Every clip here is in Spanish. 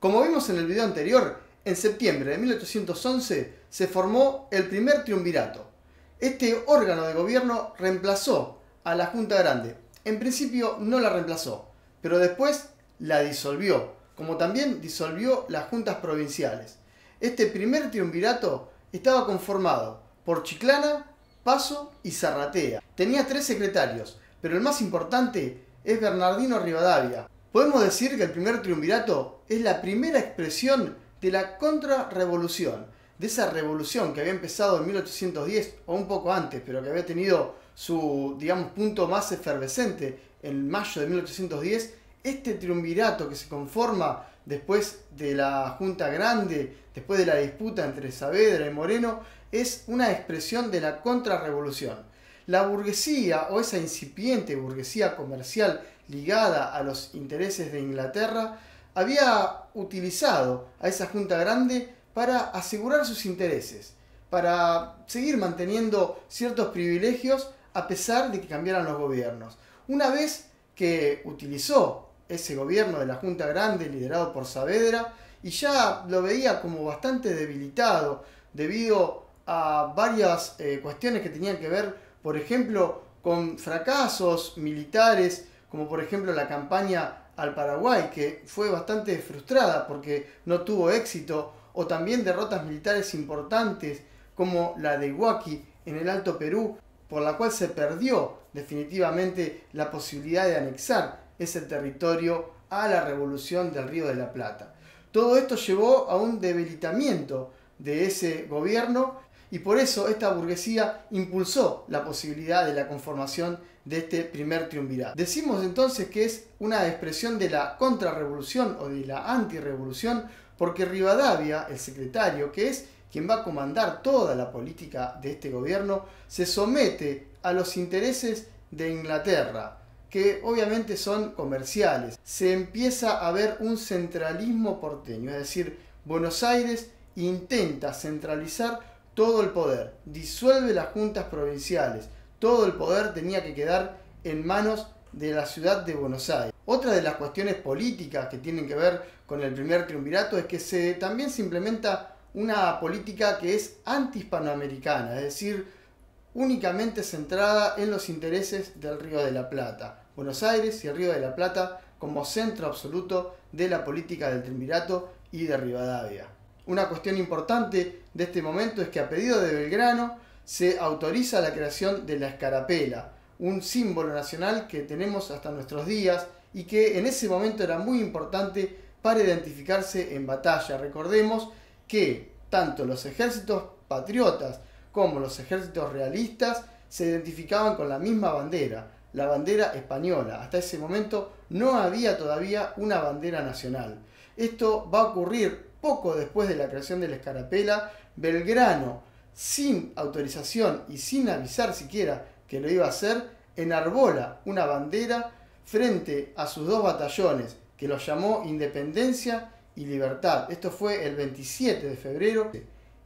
Como vimos en el video anterior, en septiembre de 1811 se formó el primer triunvirato. Este órgano de gobierno reemplazó a la Junta Grande. En principio no la reemplazó, pero después la disolvió, como también disolvió las juntas provinciales. Este primer triunvirato estaba conformado por Chiclana, Paso y Zarratea. Tenía 3 secretarios, pero el más importante es Bernardino Rivadavia. Podemos decir que el primer triunvirato es la primera expresión de la contrarrevolución, de esa revolución que había empezado en 1810 o un poco antes, pero que había tenido su, punto más efervescente en mayo de 1810. Este triunvirato que se conforma después de la Junta Grande, después de la disputa entre Saavedra y Moreno, es una expresión de la contrarrevolución. La burguesía, o esa incipiente burguesía comercial ligada a los intereses de Inglaterra, había utilizado a esa Junta Grande para asegurar sus intereses, para seguir manteniendo ciertos privilegios a pesar de que cambiaran los gobiernos. Una vez que utilizó ese gobierno de la Junta Grande liderado por Saavedra, y ya lo veía como bastante debilitado debido a varias cuestiones que tenían que ver, por ejemplo, con fracasos militares, como por ejemplo la campaña al Paraguay, que fue bastante frustrada porque no tuvo éxito, o también derrotas militares importantes como la de Huaki en el Alto Perú, por la cual se perdió definitivamente la posibilidad de anexar ese territorio a la Revolución del Río de la Plata. Todo esto llevó a un debilitamiento de ese gobierno, y por eso esta burguesía impulsó la posibilidad de la conformación de este primer triunvirato. Decimos entonces que es una expresión de la contrarrevolución o de la antirrevolución, porque Rivadavia, el secretario, que es quien va a comandar toda la política de este gobierno, se somete a los intereses de Inglaterra, que obviamente son comerciales. Se empieza a ver un centralismo porteño, es decir, Buenos Aires intenta centralizar todo el poder, disuelve las juntas provinciales, todo el poder tenía que quedar en manos de la ciudad de Buenos Aires. Otra de las cuestiones políticas que tienen que ver con el primer triunvirato es que también se implementa una política que es anti-hispanoamericana, es decir, únicamente centrada en los intereses del Río de la Plata. Buenos Aires y el Río de la Plata como centro absoluto de la política del triunvirato y de Rivadavia. Una cuestión importante de este momento es que a pedido de Belgrano se autoriza la creación de la escarapela, un símbolo nacional que tenemos hasta nuestros días y que en ese momento era muy importante para identificarse en batalla. Recordemos que tanto los ejércitos patriotas como los ejércitos realistas se identificaban con la misma bandera, la bandera española. Hasta ese momento no había todavía una bandera nacional. Esto va a ocurrir poco después de la creación de la escarapela. Belgrano, sin autorización y sin avisar siquiera que lo iba a hacer, enarbola una bandera frente a sus 2 batallones, que los llamó Independencia y Libertad. Esto fue el 27 de febrero.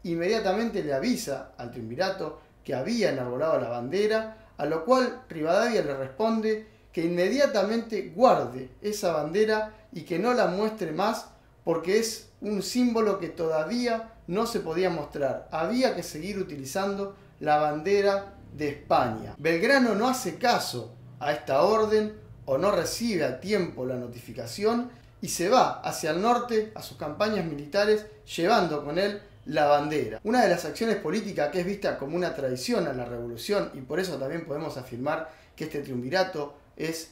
Inmediatamente le avisa al triunvirato que había enarbolado la bandera, a lo cual Rivadavia le responde que inmediatamente guarde esa bandera y que no la muestre más, porque es un símbolo que todavía no se podía mostrar. Había que seguir utilizando la bandera de España. Belgrano no hace caso a esta orden o no recibe a tiempo la notificación y se va hacia el norte a sus campañas militares llevando con él la bandera. Una de las acciones políticas que es vista como una traición a la revolución, y por eso también podemos afirmar que este triunvirato es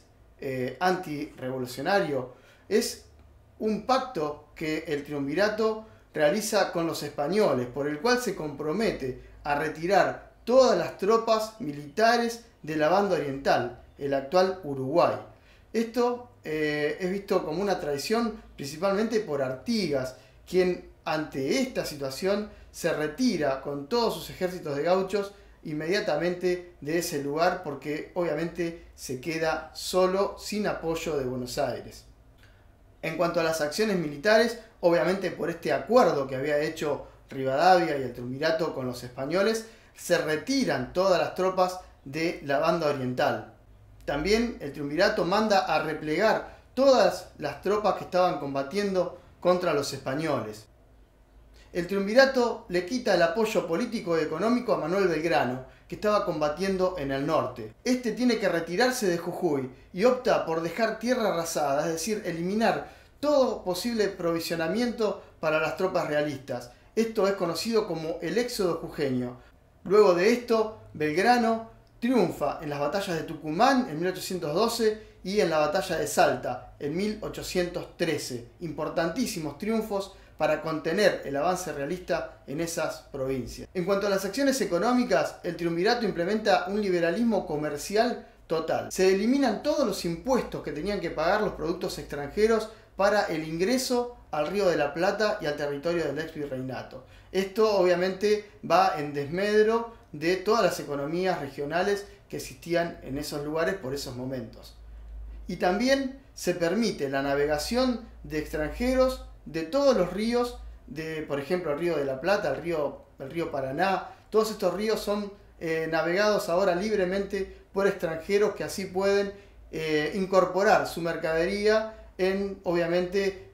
antirrevolucionario, es un pacto que el triunvirato realiza con los españoles, por el cual se compromete a retirar todas las tropas militares de la banda oriental, el actual Uruguay. Esto es visto como una traición principalmente por Artigas, quien ante esta situación se retira con todos sus ejércitos de gauchos inmediatamente de ese lugar, porque obviamente se queda solo, sin apoyo de Buenos Aires. En cuanto a las acciones militares, obviamente por este acuerdo que había hecho Rivadavia y el triunvirato con los españoles, se retiran todas las tropas de la banda oriental. También el triunvirato manda a replegar todas las tropas que estaban combatiendo contra los españoles. El triunvirato le quita el apoyo político y económico a Manuel Belgrano, que estaba combatiendo en el norte. Este tiene que retirarse de Jujuy y opta por dejar tierra arrasada, es decir, eliminar todo posible provisionamiento para las tropas realistas. Esto es conocido como el éxodo jujeño. Luego de esto, Belgrano triunfa en las batallas de Tucumán en 1812 y en la batalla de Salta en 1813. Importantísimos triunfos para contener el avance realista en esas provincias. En cuanto a las acciones económicas, el triunvirato implementa un liberalismo comercial total. Se eliminan todos los impuestos que tenían que pagar los productos extranjeros para el ingreso al Río de la Plata y al territorio del ex virreinato. Esto obviamente va en desmedro de todas las economías regionales que existían en esos lugares por esos momentos. Y también se permite la navegación de extranjeros de todos los ríos, por ejemplo el Río de la Plata, el río Paraná. Todos estos ríos son navegados ahora libremente por extranjeros que así pueden incorporar su mercadería en, obviamente,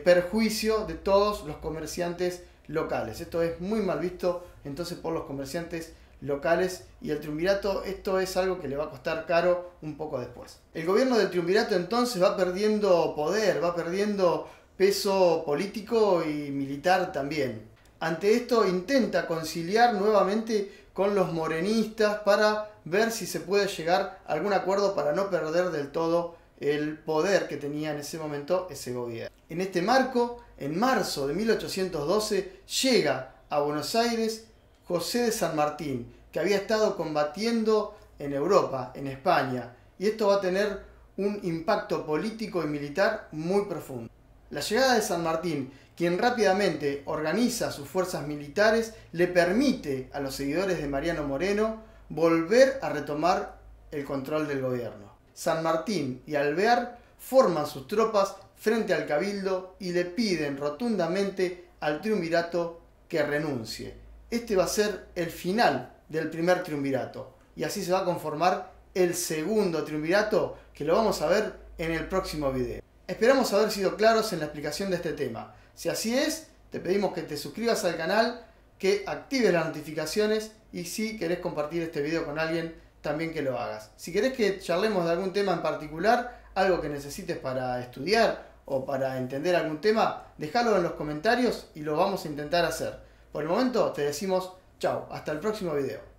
perjuicio de todos los comerciantes locales. Esto es muy mal visto entonces por los comerciantes locales, y el triunvirato esto es algo que le va a costar caro un poco después. El gobierno del triunvirato entonces va perdiendo poder, va perdiendo peso político y militar también. Ante esto intenta conciliar nuevamente con los morenistas para ver si se puede llegar a algún acuerdo para no perder del todo el poder que tenía en ese momento ese gobierno. En este marco, en marzo de 1812, llega a Buenos Aires José de San Martín, que había estado combatiendo en Europa, en España, y esto va a tener un impacto político y militar muy profundo. La llegada de San Martín, quien rápidamente organiza sus fuerzas militares, le permite a los seguidores de Mariano Moreno volver a retomar el control del gobierno. San Martín y Alvear forman sus tropas frente al cabildo y le piden rotundamente al triunvirato que renuncie. Este va a ser el final del primer triunvirato y así se va a conformar el segundo triunvirato, que lo vamos a ver en el próximo video. Esperamos haber sido claros en la explicación de este tema. Si así es, te pedimos que te suscribas al canal, que actives las notificaciones y si querés compartir este video con alguien, también que lo hagas. Si querés que charlemos de algún tema en particular, algo que necesites para estudiar o para entender algún tema, déjalo en los comentarios y lo vamos a intentar hacer. Por el momento te decimos chao, hasta el próximo video.